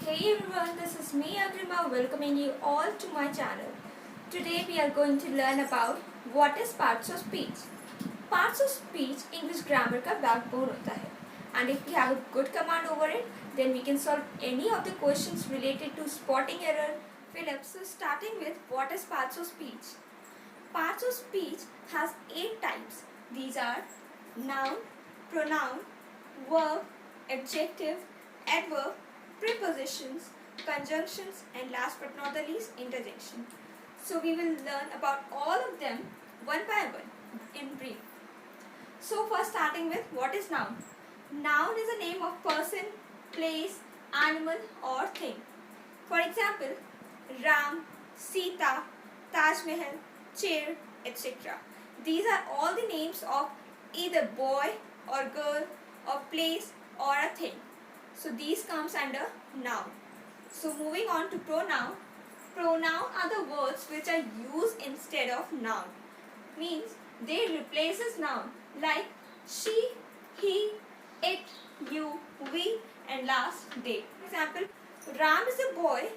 Hey everyone, this is me Agrima welcoming you all to my channel. Today we are going to learn about what is parts of speech. Parts of speech English grammar का backbone होता है and if we have a good command over it then we can solve any of the questions related to spotting error, fill-up. So starting with what is parts of speech. Parts of speech has 8 types. These are noun, pronoun, verb, adjective, adverb, prepositions, conjunctions, and last but not the least, interjection. So we will learn about all of them one by one in brief. So first starting with what is noun. Noun is a name of person, place, animal or thing. For example, Ram, Sita, Taj Mahal, chair, etc. These are all the names of either boy or girl or place or a thing. So these comes under noun. So moving on to pronoun. Pronoun are the words which are used instead of noun. Means they replaces noun like she, he, it, you, we and last they. For example, Ram is a boy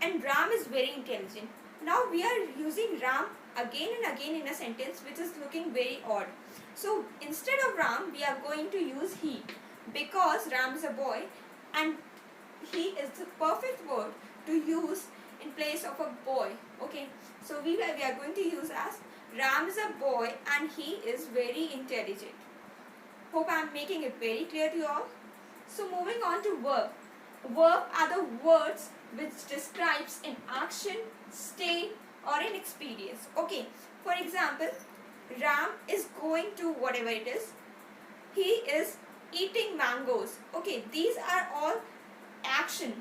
and Ram is very intelligent. Now we are using Ram again and again in a sentence which is looking very odd. So instead of Ram we are going to use he because Ram is a boy and he is the perfect word to use in place of a boy. Okay, so we are going to use as Ram is a boy and he is very intelligent. Hope I am making it very clear to you all. So moving on to verb. Verb are the words which describes an action, state or an experience. Okay, for example, Ram is going to whatever it is. He is eating mangoes. Okay, these are all action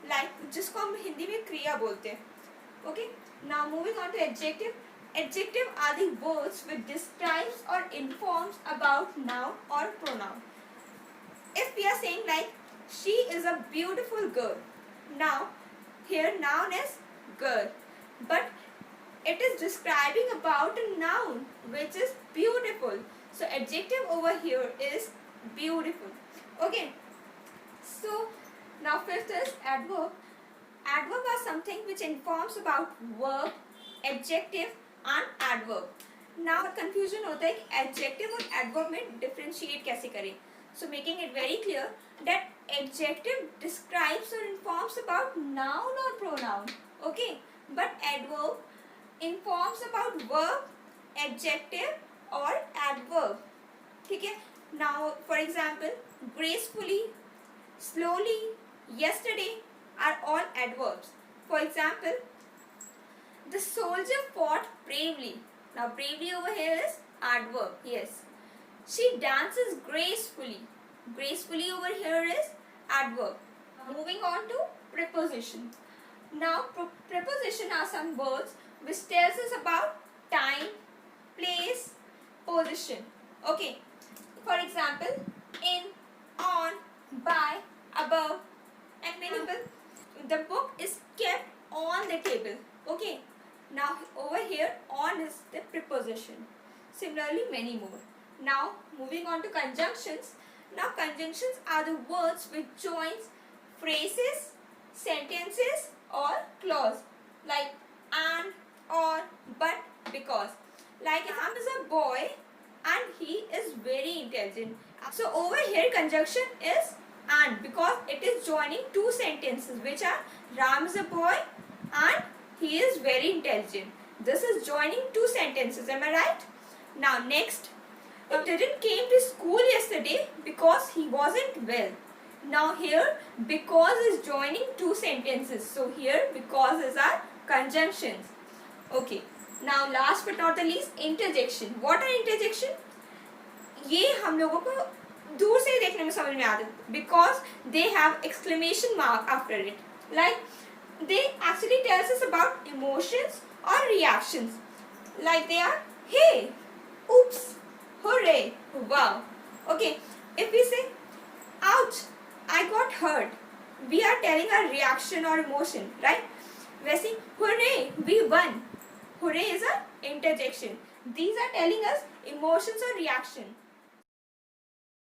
like जिसको हम हिंदी में क्रिया बोलते हैं. Okay, now moving on to adjective. Adjective are the words which describes or informs about noun or pronoun. If we are saying like she is a beautiful girl, now here noun is girl, but it is describing about a noun which is beautiful. So adjective over here is beautiful. Okay, so now fifth is adverb. Adverb are something which informs about verb, adjective and adverb. Now confusion होता है कि adjective और adverb में differentiate कैसे करें. So making it very clear that adjective describes or informs about noun or pronoun. Okay, but adverb informs about verb, adjective or adverb. ठीक है. Now for example, gracefully, slowly, yesterday are all adverbs. For example, the soldier fought bravely. Now bravely over here is adverb. Yes. She dances gracefully. Gracefully over here is adverb. Moving on to preposition. Now preposition are some words which tells us about time, place, position. Okay. For example, in, on, by, above and many people. The book is kept on the table. Okay. Now over here on is the preposition. Similarly many more. Now moving on to conjunctions. Now conjunctions are the words which joins phrases, sentences or clause like and, or, but, because. Like Ram is a boy and he is very intelligent. So over here conjunction is and because it is joining two sentences which are Ram is a boy and he is very intelligent. This is joining two sentences. Am I right? Now next, he didn't came to school yesterday because he wasn't well. Now here because is joining two sentences. So here because is our conjunctions. Okay. Now last but not the least, interjection. What are interjection? ये हम लोगों को दूर से ही देखने में समझ में आते हैं because they have exclamation mark after it. Like they actually tells us about emotions or reactions. Like they are hey, oops, hooray, wow. Okay, if we say ouch, I got hurt, we are telling a reaction or emotion, right? वैसे hooray, we won. Hooray is a interjection. These are telling us emotions or reaction.